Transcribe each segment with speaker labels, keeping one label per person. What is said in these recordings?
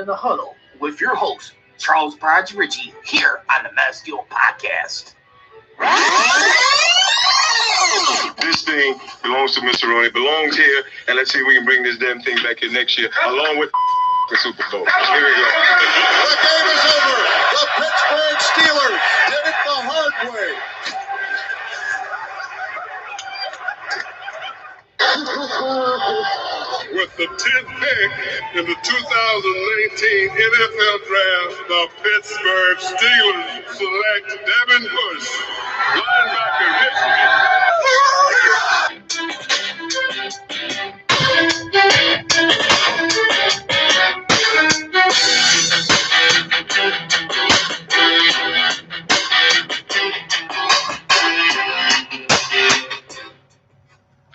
Speaker 1: in the Huddle with your host, Charles Brodge Ritchie, here on the Masteel Podcast.
Speaker 2: This thing belongs to Mr. Roney, belongs here, and let's see if we can bring this damn thing back here next year, along with the Super Bowl. Here we go.
Speaker 3: The game is over. The Pittsburgh Steelers did it the hard way.
Speaker 4: With the 10th pick in the 2019 NFL Draft, the Pittsburgh Steelers select Devin Bush, linebacker,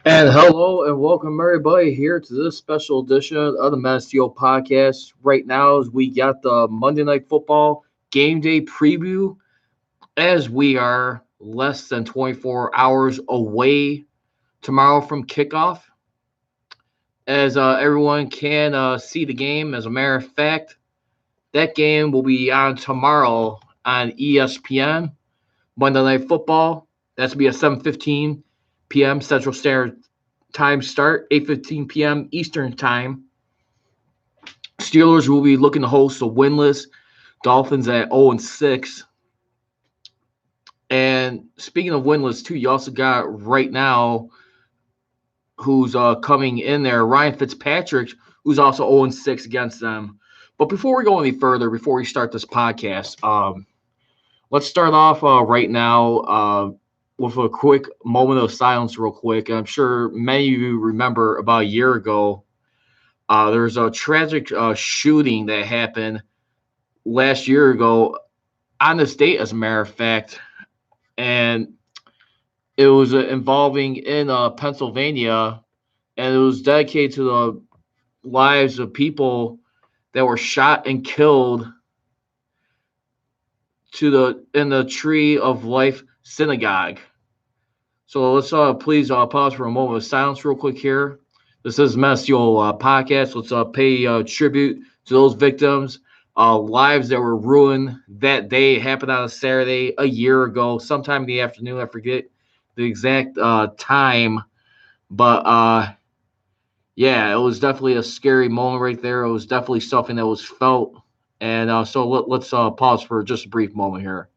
Speaker 5: And hello and welcome everybody here to this special edition of the Masteel Podcast. Right now, as we got the Monday Night Football game day preview, as we are less than 24 hours away tomorrow from kickoff. As everyone can see the game, as a matter of fact, that game will be on tomorrow on ESPN, Monday Night Football. That's going to be at 7:15 p.m. Central Standard Time start, 8:15 p.m. Eastern Time. Steelers will be looking to host the winless Dolphins at 0-6. And speaking of winless, too, you also got right now who's coming in there, Ryan Fitzpatrick, who's also 0-6 against them. But before we go any further, before we start this podcast, let's start off right now with a quick moment of silence real quick. I'm sure many of you remember about a year ago, there's a tragic shooting that happened last year ago on this date, as a matter of fact. And it was involving in Pennsylvania, and it was dedicated to the lives of people that were shot and killed in the Tree of Life Synagogue. So let's please pause for a moment of silence real quick here. This is Masteel Podcast. Let's pay tribute to those victims, lives that were ruined that day. It happened on a Saturday a year ago, sometime in the afternoon. I forget the exact time, but yeah, it was definitely a scary moment right there. It was definitely something that was felt, and so let's pause for just a brief moment here.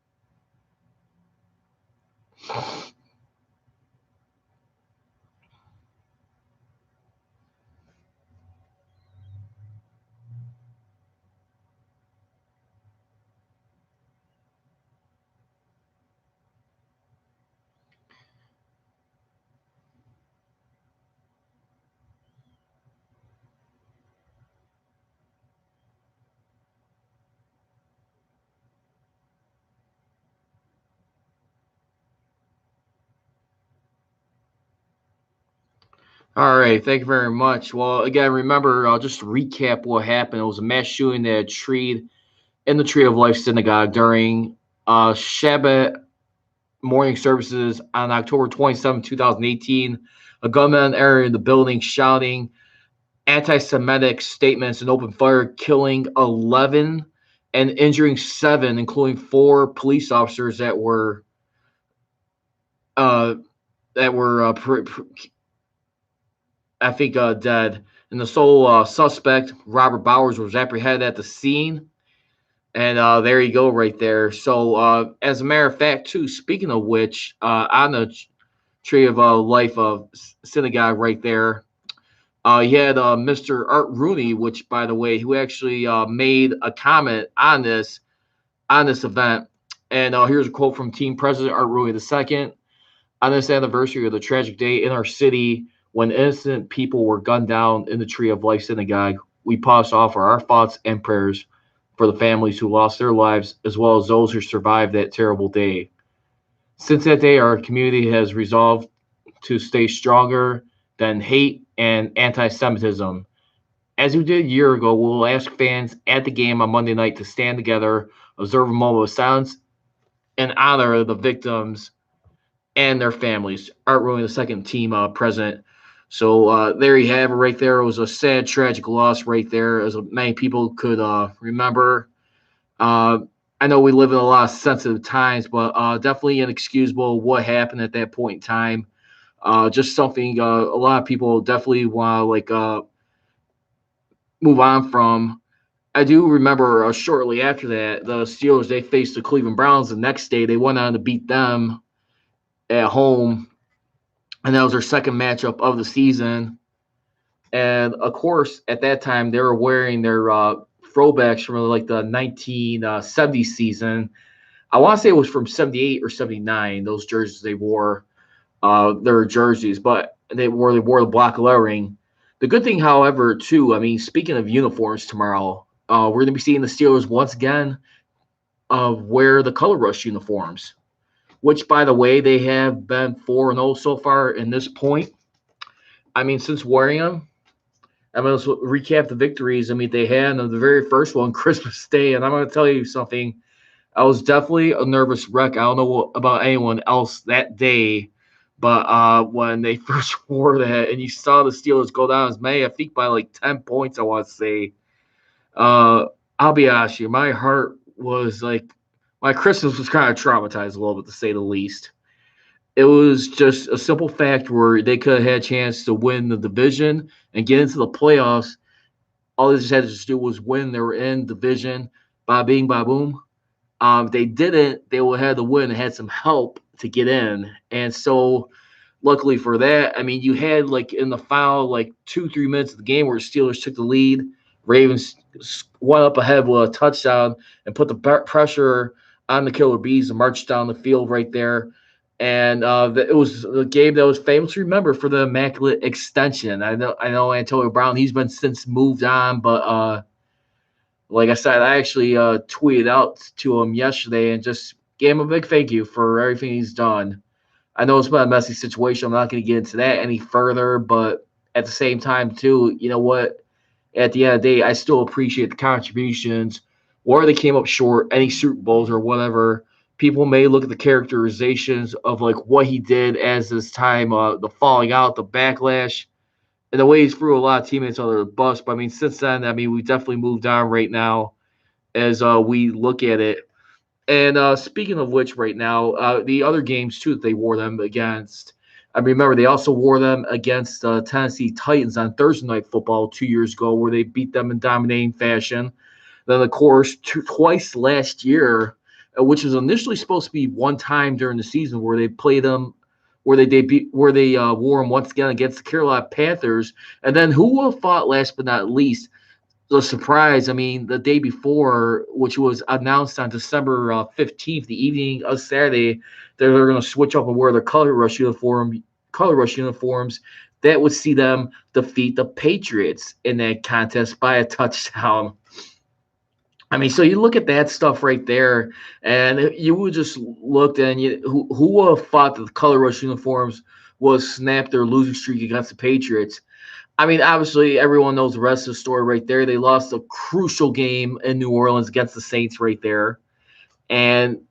Speaker 5: All right, thank you very much. Well, again, remember, just to recap what happened. It was a mass shooting that occurred in the Tree of Life Synagogue during Shabbat morning services on October 27, 2018. A gunman entered the building shouting anti-Semitic statements and opened fire, killing 11 and injuring 7, including 4 police officers that were I think dead. And the sole suspect, Robert Bowers, was apprehended at the scene. And there you go right there. So as a matter of fact, too, speaking of which, on the Tree of Life Synagogue right there, you had Mr. Art Rooney, which, by the way, who actually made a comment on this event. And here's a quote from Team President Art Rooney II. On this anniversary of the tragic day in our city, when innocent people were gunned down in the Tree of Life Synagogue, we pause to offer our thoughts and prayers for the families who lost their lives, as well as those who survived that terrible day. Since that day, our community has resolved to stay stronger than hate and anti-Semitism. As we did a year ago, we'll ask fans at the game on Monday night to stand together, observe a moment of silence, and honor the victims and their families. Art Rooney II, team president. So there you have it right there. It was a sad, tragic loss right there, as many people could remember. Uh, I know we live in a lot of sensitive times, but definitely inexcusable what happened at that point in time. Just something a lot of people definitely want to move on from. I do remember shortly after that, the Steelers they faced the Cleveland Browns the next day. They went on to beat them at home, and that was their second matchup of the season. And of course, at that time, they were wearing their throwbacks from like the 1970 season. I want to say it was from 78 or 79. Those jerseys they wore, their jerseys, but they wore the black lettering. The good thing, however, too, I mean, speaking of uniforms tomorrow, we're going to be seeing the Steelers once again wear the color rush uniforms, which, by the way, they have been 4-0 so far in this point. I mean, since wearing them, I mean, let's recap the victories. I mean, they had the very first one, Christmas Day, and I'm going to tell you something. I was definitely a nervous wreck. I don't know about anyone else that day, but when they first wore that and you saw the Steelers go down as many, I think by like 10 points, I want to say, I'll be honest with you, my heart was like, my Christmas was kind of traumatized a little bit, to say the least. It was just a simple fact where they could have had a chance to win the division and get into the playoffs. All they just had to just do was win. They were in division, ba bing, ba boom. If they didn't, they would have to win and had some help to get in. And so, luckily for that, I mean, you had like in the final, like 2-3 minutes of the game where the Steelers took the lead. Ravens went up ahead with a touchdown and put the pressure on the Killer Bees and marched down the field right there. And it was a game that was famously remembered for the immaculate extension. I know Antonio Brown, he's been since moved on, but like I said, I actually tweeted out to him yesterday and just gave him a big thank you for everything he's done. I know it's been a messy situation. I'm not going to get into that any further, but at the same time, too, you know what? At the end of the day, I still appreciate the contributions, where they came up short, any Super Bowls or whatever. People may look at the characterizations of like what he did as this time, the falling out, the backlash, and the way he's threw a lot of teammates under the bus. But I mean, since then, I mean, we definitely moved on right now as we look at it. And speaking of which, right now, the other games too that they wore them against. I remember they also wore them against Tennessee Titans on Thursday Night Football 2 years ago, where they beat them in dominating fashion. Then, of course, twice last year, which was initially supposed to be one time during the season, where they played them, where they wore them once again against the Carolina Panthers. And then who would have thought, last but not least, the surprise, I mean, the day before, which was announced on December 15th, the evening of Saturday, they're going to switch up and wear their color rush uniforms. That would see them defeat the Patriots in that contest by a touchdown. I mean, so you look at that stuff right there, and you would just look and who would have thought that the color rush uniforms would snap their losing streak against the Patriots? I mean, obviously, everyone knows the rest of the story right there. They lost a crucial game in New Orleans against the Saints right there. And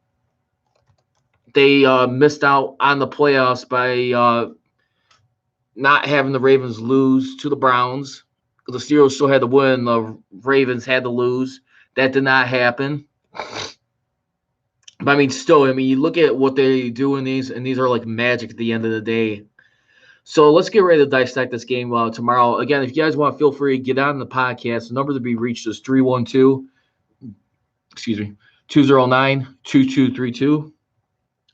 Speaker 5: they missed out on the playoffs by not having the Ravens lose to the Browns. The Steelers still had to win. The Ravens had to lose. That did not happen. But, I mean, still, I mean, you look at what they do in these, and these are like magic at the end of the day. So let's get ready to dissect this game tomorrow. Again, if you guys want, feel free to get on the podcast. The number to be reached is 209-2232.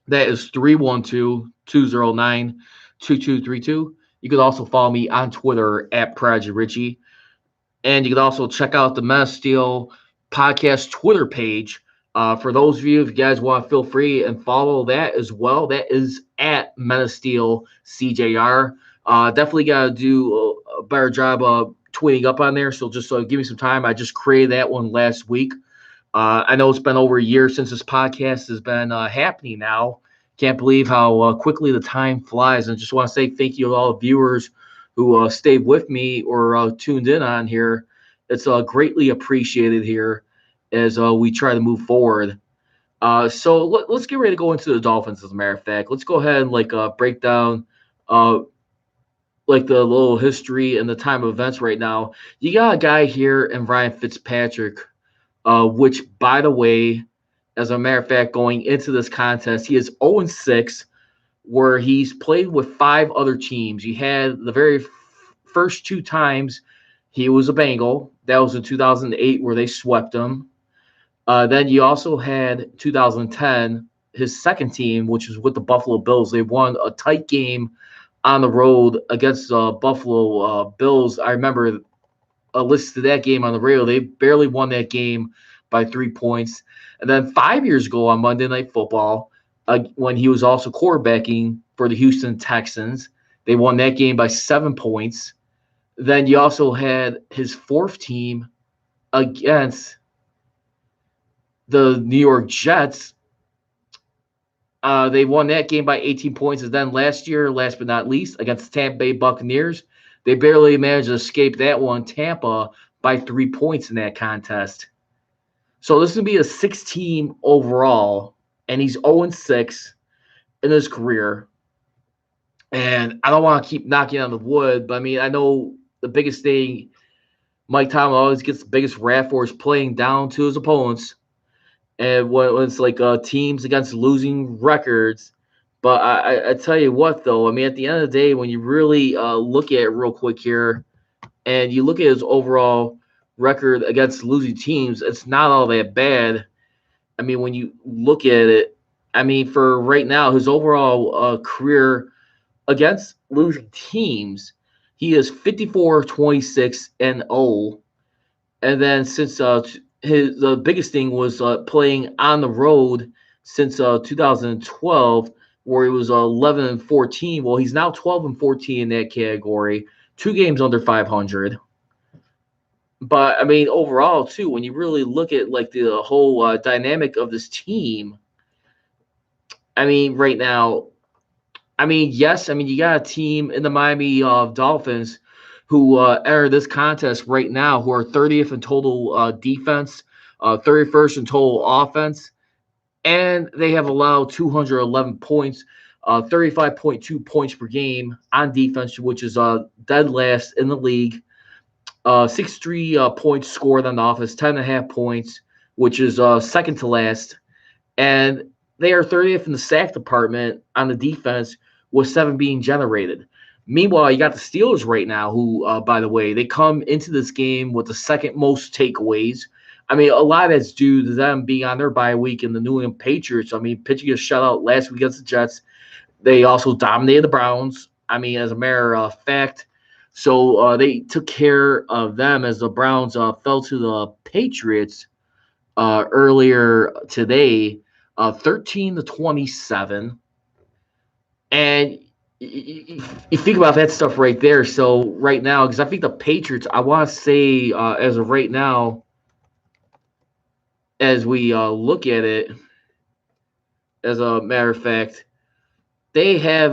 Speaker 5: That is 312-209-2232. You can also follow me on Twitter at Project Richie. And you can also check out the Men of Steel podcast Twitter page. For those of you, if you guys want, feel free and follow that as well. That is at Men of Steel CJR. Definitely got to do a better job of tweeting up on there. So just give me some time. I just created that one last week. I know it's been over a year since this podcast has been happening now. Can't believe how quickly the time flies. And just want to say thank you to all the viewers who stayed with me or tuned in on here. It's greatly appreciated here as we try to move forward. So let's get ready to go into the Dolphins, as a matter of fact. Let's go ahead and break down like the little history and the time of events right now, you got a guy here in Ryan Fitzpatrick, which, by the way, as a matter of fact, going into this contest, he is 0-6, where he's played with 5 other teams. You had the very first 2 times he was a Bengal. That was in 2008, where they swept him. Then you also had 2010, his second team, which was with the Buffalo Bills. They won a tight game on the road against Buffalo Bills. I remember listened to that game on the radio. They barely won that game by 3 points. And then 5 years ago on Monday Night Football, when he was also quarterbacking for the Houston Texans, they won that game by 7 points. Then you also had his fourth team against the New York Jets. They won that game by 18 points. And then last year, last but not least, against the Tampa Bay Buccaneers, they barely managed to escape that one, Tampa, by 3 points in that contest. So this is going to be a 6-team overall, and he's 0-6 in his career. And I don't want to keep knocking on the wood, but I mean, I know the biggest thing Mike Tomlin always gets the biggest rap for is playing down to his opponents. And when it's like teams against losing records. But I tell you what, though, I mean, at the end of the day, when you really look at it real quick here, and you look at his overall record against losing teams, it's not all that bad. I mean, when you look at it, I mean, for right now, his overall career against losing teams, he is 54-26-0. And then since the biggest thing was playing on the road since 2012, where he was 11-14. Well, he's now 12-14 in that category, 2 games under 500. But I mean, overall, too, when you really look at like the whole dynamic of this team, I mean, right now, I mean, yes, I mean, you got a team in the Miami Dolphins who enter this contest right now, who are 30th in total defense, 31st in total offense, and they have allowed 211 points, 35.2 points per game on defense, which is dead last in the league. 63 points scored on the offense, 10.5 points, which is second to last. And they are 30th in the sack department on the defense, with 7 being generated. Meanwhile, you got the Steelers right now, who, by the way, they come into this game with the second most takeaways. I mean, a lot of that's due to them being on their bye week, and the New England Patriots, I mean, pitching a shutout last week against the Jets. They also dominated the Browns, I mean, as a matter of fact. So they took care of them as the Browns fell to the Patriots earlier today, 13-27. And you think about that stuff right there. So right now, because I think the Patriots, I want to say as of right now, as we look at it, as a matter of fact, they have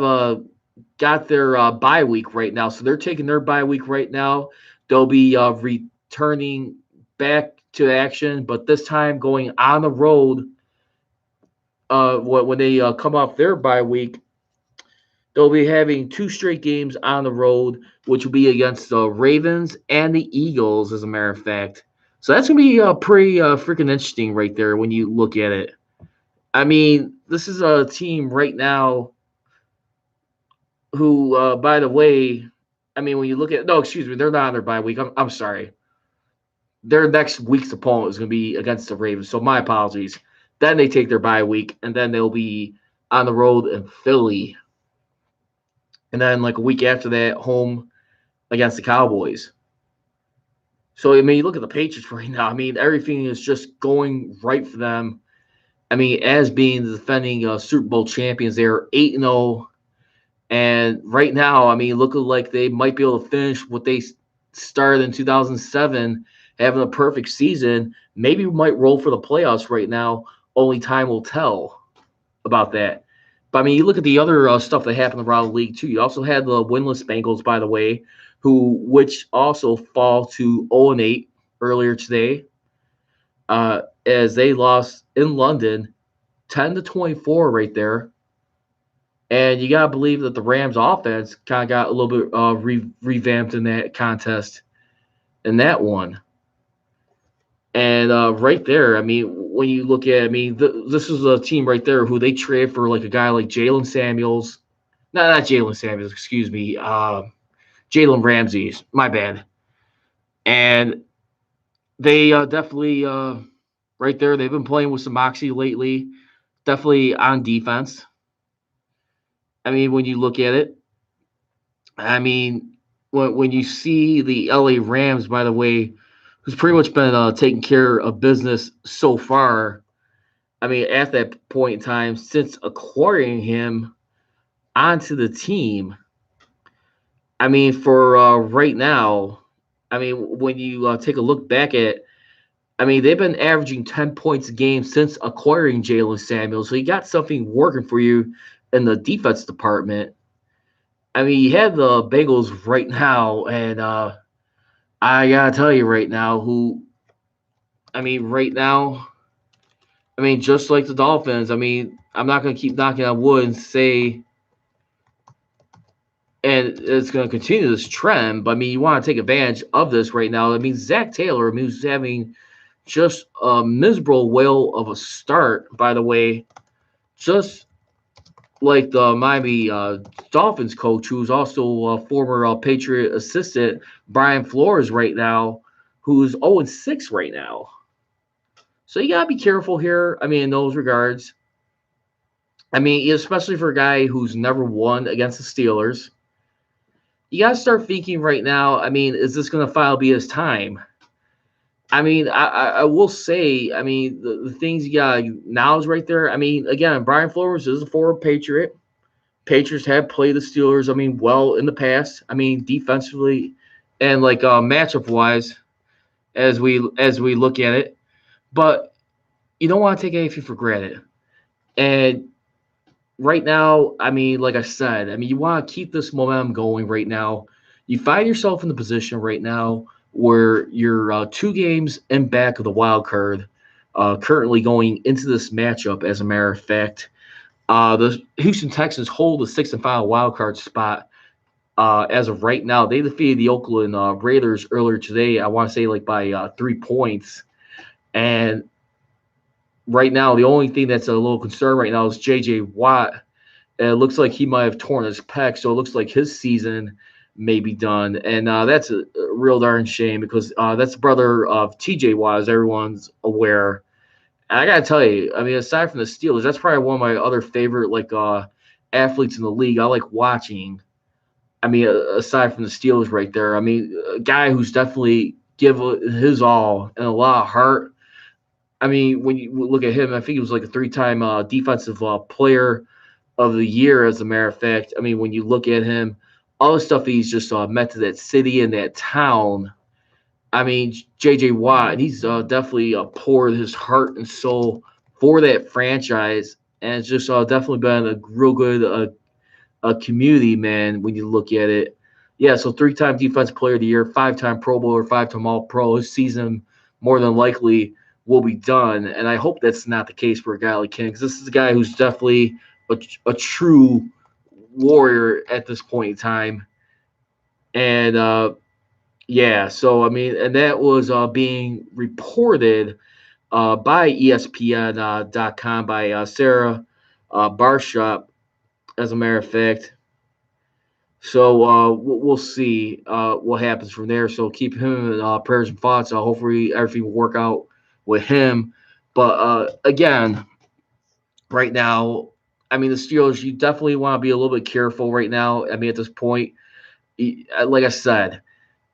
Speaker 5: got their bye week right now. So they're taking their bye week right now. They'll be returning back to action, but this time going on the road when they come off their bye week. They'll be having 2 straight games on the road, which will be against the Ravens and the Eagles, as a matter of fact. So that's going to be pretty freaking interesting right there when you look at it. I mean, this is a team right now who, by the way, I mean, when you look at – no, excuse me, they're not on their bye week. I'm sorry. Their next week's opponent is going to be against the Ravens, so my apologies. Then they take their bye week, and then they'll be on the road in Philly. And then, like, a week after that, home against the Cowboys. So, I mean, you look at the Patriots right now. I mean, everything is just going right for them. I mean, as being the defending Super Bowl champions, they're 8-0. And right now, I mean, looking like they might be able to finish what they started in 2007, having a perfect season. Maybe we might roll for the playoffs right now. Only time will tell about that. But, I mean, you look at the other stuff that happened around the league, too. You also had the winless Bengals, by the way, which also fall to 0-8 earlier today, as they lost in London 10-24 right there. And you got to believe that the Rams offense kind of got a little bit revamped in that contest, in that one. And right there, I mean, when you look at, I mean, this is a team right there who they trade for like a guy like Jalen Samuels. No, not Jalen Samuels, excuse me. Jalen Ramsey, my bad. And they definitely, right there, they've been playing with some moxie lately, definitely on defense. I mean, when you look at it, I mean, when you see the LA Rams, by the way, who's pretty much been taking care of business so far, I mean, at that point in time, since acquiring him onto the team, I mean, for right now, I mean, when you take a look back at, I mean, they've been averaging 10 points a game since acquiring Jalen Samuels. So you got something working for you in the defense department. I mean, you have the Bengals right now, and I gotta tell you right now, right now, I mean, just like the Dolphins, I mean, I'm not gonna keep knocking on wood and say, and it's gonna continue this trend, but I mean, you want to take advantage of this right now. I mean, Zach Taylor, I mean, who's having just a miserable whale of a start, by the way, just like the Miami Dolphins coach, who's also a former Patriot assistant, Brian Flores, right now, who's 0-6 right now. So you got to be careful here, I mean, in those regards. I mean, especially for a guy who's never won against the Steelers. You got to start thinking right now, I mean, is this going to finally be his time? I mean, I will say, I mean, the things you got now is right there. I mean, again, Brian Flores is a former Patriot. Patriots have played the Steelers, I mean, well in the past. I mean, defensively and like matchup wise, as we look at it. But you don't want to take anything for granted. And right now, I mean, like I said, I mean, you want to keep this momentum going right now. You find yourself in the position right now where you're 2 games in back of the wild card, currently going into this matchup, as a matter of fact. The Houston Texans hold the 6th and final wild card spot as of right now. They defeated the Oakland Raiders earlier today, I want to say like by 3 points. And right now, the only thing that's a little concern right now is J.J. Watt. It looks like he might have torn his pec, so it looks like his season may be done. And that's a real darn shame because that's the brother of T.J. Watt, as everyone's aware. And I got to tell you, I mean, aside from the Steelers, that's probably one of my other favorite athletes in the league. I like watching. I mean, aside from the Steelers right there, I mean, a guy who's definitely give his all and a lot of heart. I mean, when you look at him, I think he was like a 3-time defensive player of the year, as a matter of fact. I mean, when you look at him, all the stuff he's just meant to that city and that town. I mean, J.J. Watt, he's definitely poured his heart and soul for that franchise, and it's just definitely been a real good community, man, when you look at it. Yeah, so 3-time Defensive Player of the Year, 5-time Pro Bowler, 5-time All-Pro. His season more than likely will be done, and I hope that's not the case for a guy like him, because this is a guy who's definitely a true warrior at this point in time. And yeah, so I mean, and that was being reported by ESPN.com by Sarah Barshop, as a matter of fact. So we'll see what happens from there. So keep him in prayers and thoughts. Hopefully everything will work out with him. But again, right now, I mean, the Steelers, you definitely want to be a little bit careful right now. I mean, at this point, like I said,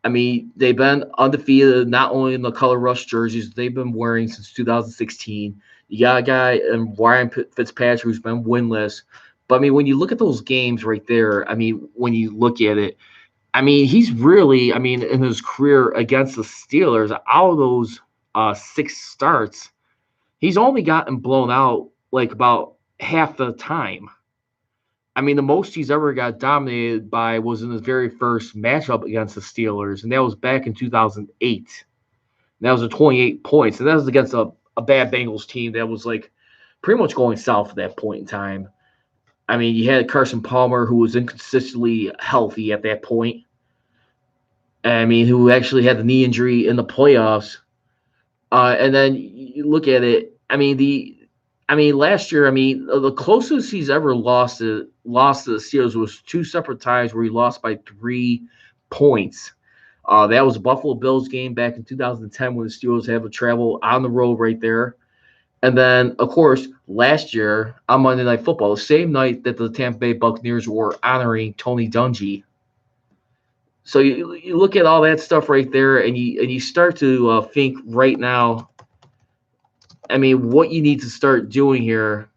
Speaker 5: I mean, they've been undefeated, not only in the color rush jerseys they've been wearing since 2016. You got a guy in Ryan Fitzpatrick who's been winless. But, I mean, when you look at those games right there, I mean, when you look at it, I mean, he's really, I mean, in his career against the Steelers, out of those 6 starts, he's only gotten blown out like about half the time. I mean, the most he's ever got dominated by was in his very first matchup against the Steelers, and that was back in 2008. And that was a 28 points, and that was against a bad Bengals team that was like pretty much going south at that point in time. I mean, you had Carson Palmer, who was inconsistently healthy at that point. I mean, who actually had the knee injury in the playoffs. And then you look at it. I mean, last year, I mean, the closest he's ever lost to the Steelers was two separate times where he lost by 3 points. That was a Buffalo Bills game back in 2010 when the Steelers had to travel on the road right there. And then, of course, last year on Monday Night Football, the same night that the Tampa Bay Buccaneers were honoring Tony Dungy. So you look at all that stuff right there, and you start to think right now. I mean, what you need to start doing here,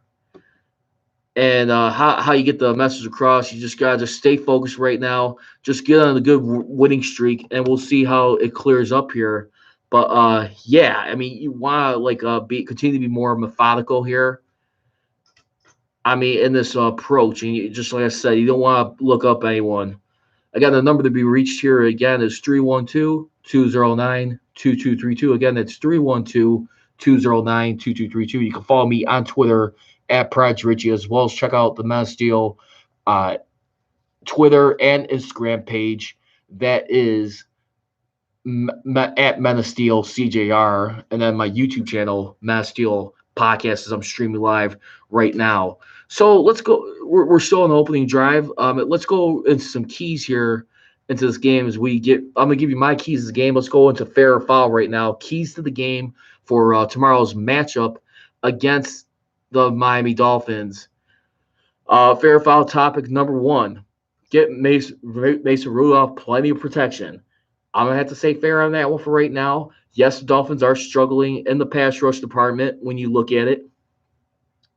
Speaker 5: and how you get the message across. You just gotta just stay focused right now. Just get on a good winning streak, and we'll see how it clears up here. But yeah, I mean, you want to continue to be more methodical here. I mean, in this approach, and just like I said, you don't want to look up anyone. Again, the number to be reached here again is 312-209-2232. Again, that's 312-209-2232. You can follow me on Twitter at Pride Richie, as well as check out the Men of Steel Twitter and Instagram page. That is at Men of Steel CJR, and then my YouTube channel, Men of Steel Podcast, as I'm streaming live right now. So let's go. We're still on the opening drive. Let's go into some keys here into this game as we get. I'm gonna give you my keys to the game. Let's go into fair or foul right now. Keys to the game for tomorrow's matchup against the Miami Dolphins. Fair or foul topic number one: get Mason Rudolph plenty of protection. I'm gonna have to say fair on that one for right now. Yes, the Dolphins are struggling in the pass rush department when you look at it.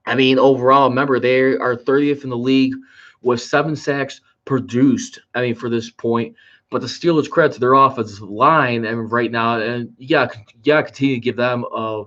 Speaker 5: I mean, overall, remember, they are 30th in the league with 7 sacks produced, I mean, for this point. But the Steelers, credit to their offensive line, and right now, and you gotta continue to give them a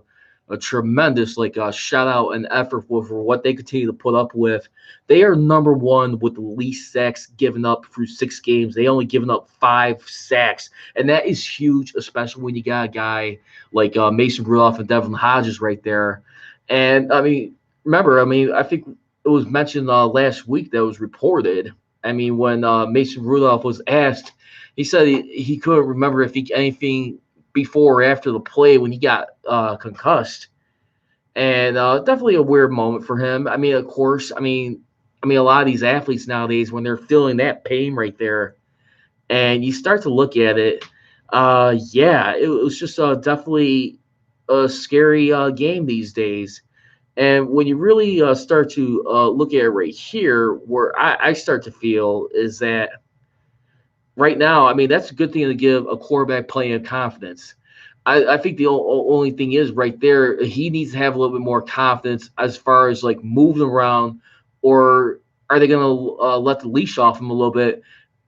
Speaker 5: tremendous shout out and effort for what they continue to put up with. They are number one with the least sacks given up through 6 games. They only given up 5 sacks, and that is huge, especially when you got a guy like Mason Rudolph and Devin Hodges right there. And I mean, remember, I mean, I think it was mentioned last week that was reported. I mean, when Mason Rudolph was asked, he said he couldn't remember if anything before or after the play when he got concussed. And definitely a weird moment for him. I mean, of course, I mean, a lot of these athletes nowadays, when they're feeling that pain right there, and you start to look at it, yeah, it was just definitely a scary game these days. And when you really start to look at it right here, where I start to feel is that right now, I mean, that's a good thing to give a quarterback plenty of confidence. I think the only thing is right there, he needs to have a little bit more confidence as far as like moving around, or are they going to let the leash off him a little bit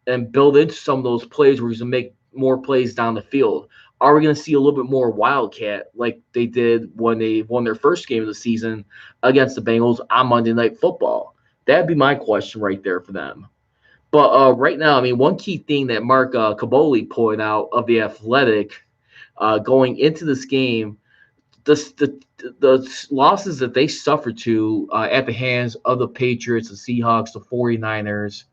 Speaker 5: and build into some of those plays where he's going to make more plays down the field? Are we going to see a little bit more Wildcat like they did when they won their first game of the season against the Bengals on Monday Night Football? That'd be my question right there for them. But right now, I mean, one key thing that Mark Kaboly pointed out of The Athletic going into this game, the losses that they suffered to at the hands of the Patriots, the Seahawks, the 49ers,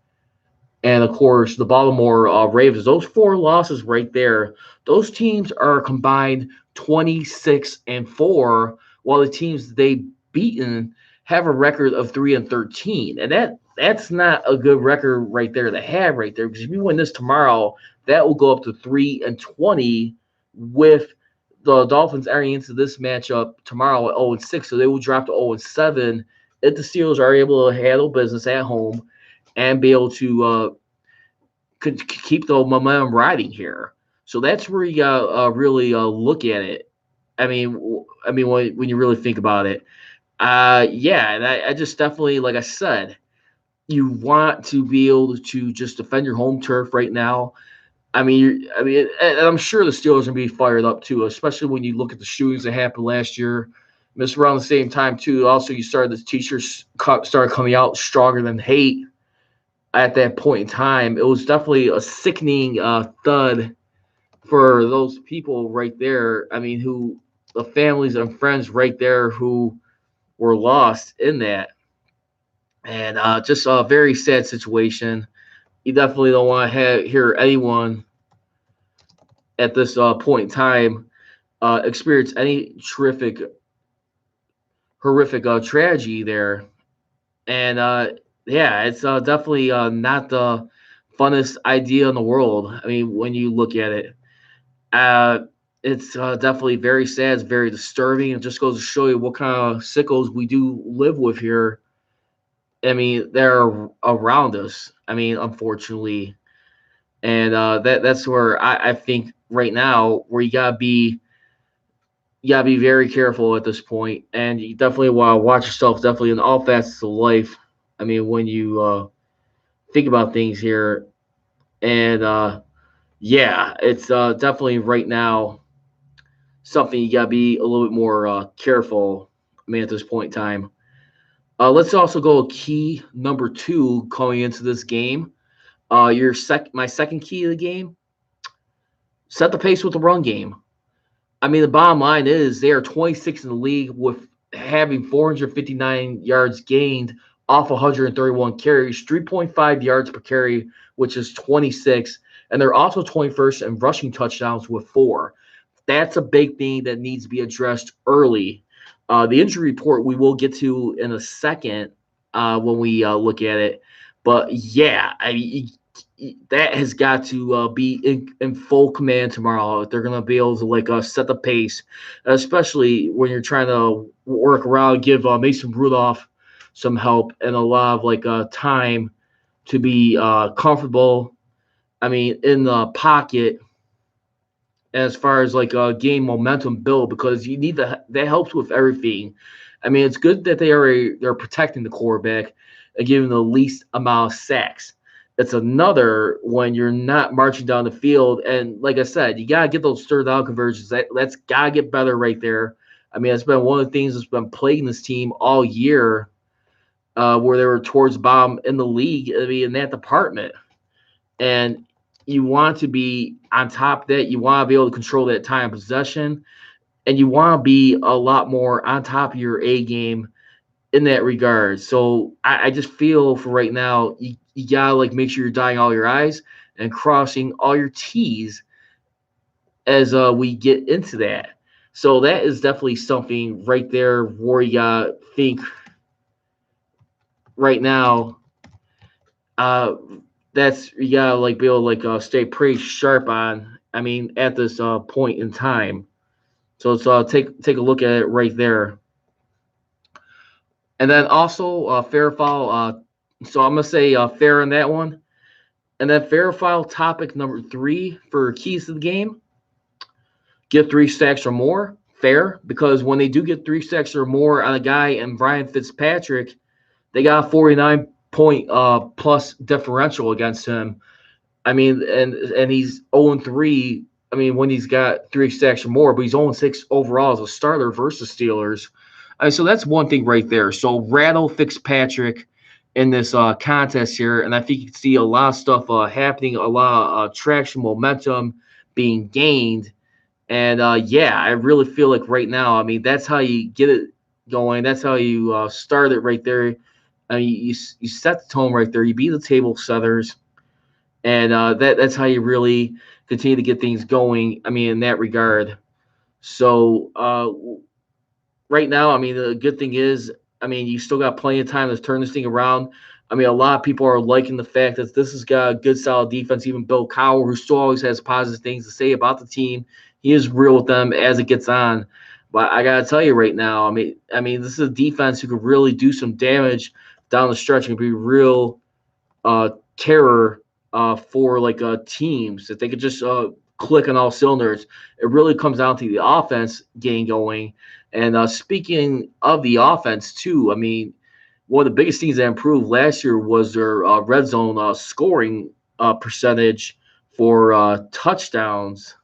Speaker 5: and, of course, the Baltimore Ravens, those 4 losses right there, those teams are combined 26-4, while the teams they beaten have a record of 3-13. And that's not a good record right there to have right there, because if you win this tomorrow, that will go up to 3-20 with the Dolphins entering into this matchup tomorrow at 0-6. So they will drop to 0-7 if the Steelers are able to handle business at home and be able to keep the momentum riding here. So that's where you got really look at it. I mean, when you really think about it, yeah. And I just definitely, like I said, you want to be able to just defend your home turf right now. I mean, and I'm sure the Steelers are going to be fired up too, especially when you look at the shootings that happened last year. It's around the same time too. Also, you started the T-shirts started coming out stronger than hate. At that point in time, it was definitely a sickening thud for those people right there. I mean, who the families and friends right there who were lost in that. And just a very sad situation. You definitely don't want to hear anyone at this point in time experience any horrific tragedy there. And yeah, it's definitely not the funnest idea in the world. I mean, when you look at it, uh, it's definitely very sad. It's very disturbing. It just goes to show you what kind of sickos we do live with here. I mean, they're around us. I mean, unfortunately, and that's where I think right now where you gotta be very careful at this point, and you definitely want to watch yourself. Definitely in all facets of life. I mean, when you think about things here, and yeah, it's definitely right now something you gotta be a little bit more careful. I mean, at this point in time. Let's also go key number two going into this game. My second key of the game: set the pace with the run game. I mean, the bottom line is they are 26 in the league with having 459 yards gained off 131 carries, 3.5 yards per carry, which is 26. And they're also 21st in rushing touchdowns with 4. That's a big thing that needs to be addressed early. The injury report we will get to in a second when we look at it. But yeah, that has got to be in full command tomorrow. If they're going to be able to set the pace, especially when you're trying to work around, give Mason Rudolph some help and a lot of time to be comfortable. I mean, in the pocket, as far as game momentum build, because you need that helps with everything. I mean, it's good that they're protecting the quarterback and giving the least amount of sacks. It's another when you're not marching down the field, and like I said, you gotta get those third down conversions. That's gotta get better right there. I mean, it's been one of the things that's been plaguing this team all year, where they were towards the bottom in the league. I mean, in that department, and you want to be on top of that. You want to be able to control that time possession, and you want to be a lot more on top of your A game in that regard. So I just feel for right now, you gotta make sure you're dotting all your I's and crossing all your T's as we get into that. So that is definitely something right there where you gotta think right now. That's you gotta be able to stay pretty sharp on. I mean, at this point in time. So let's take a look at it right there. And then also fair foul. So I'm gonna say fair on that one. And then fair foul topic number 3 for keys to the game: get 3 sacks or more. Fair, because when they do get 3 sacks or more on a guy and Brian Fitzpatrick, they got a 49 point plus differential against him. I mean, and he's 0-3. I mean, when he's got 3 sacks or more, but he's 0-6 overall as a starter versus Steelers. So that's one thing right there. So rattle Fitzpatrick in this contest here, and I think you can see a lot of stuff happening, a lot of traction, momentum being gained. And yeah, I really feel like right now, I mean, that's how you get it going. That's how you start it right there. I mean, you set the tone right there. You beat the table setters, and that's how you really continue to get things going. I mean, in that regard. So right now, I mean, the good thing is, I mean, you still got plenty of time to turn this thing around. I mean, a lot of people are liking the fact that this has got a good, solid defense. Even Bill Cowher, who still always has positive things to say about the team, he is real with them as it gets on. But I gotta tell you right now, I mean, this is a defense who could really do some damage down the stretch and be real terror for teams if they could just click on all cylinders. It really comes down to the offense getting going. And speaking of the offense too, I mean, one of the biggest things that improved last year was their red zone scoring percentage for touchdowns.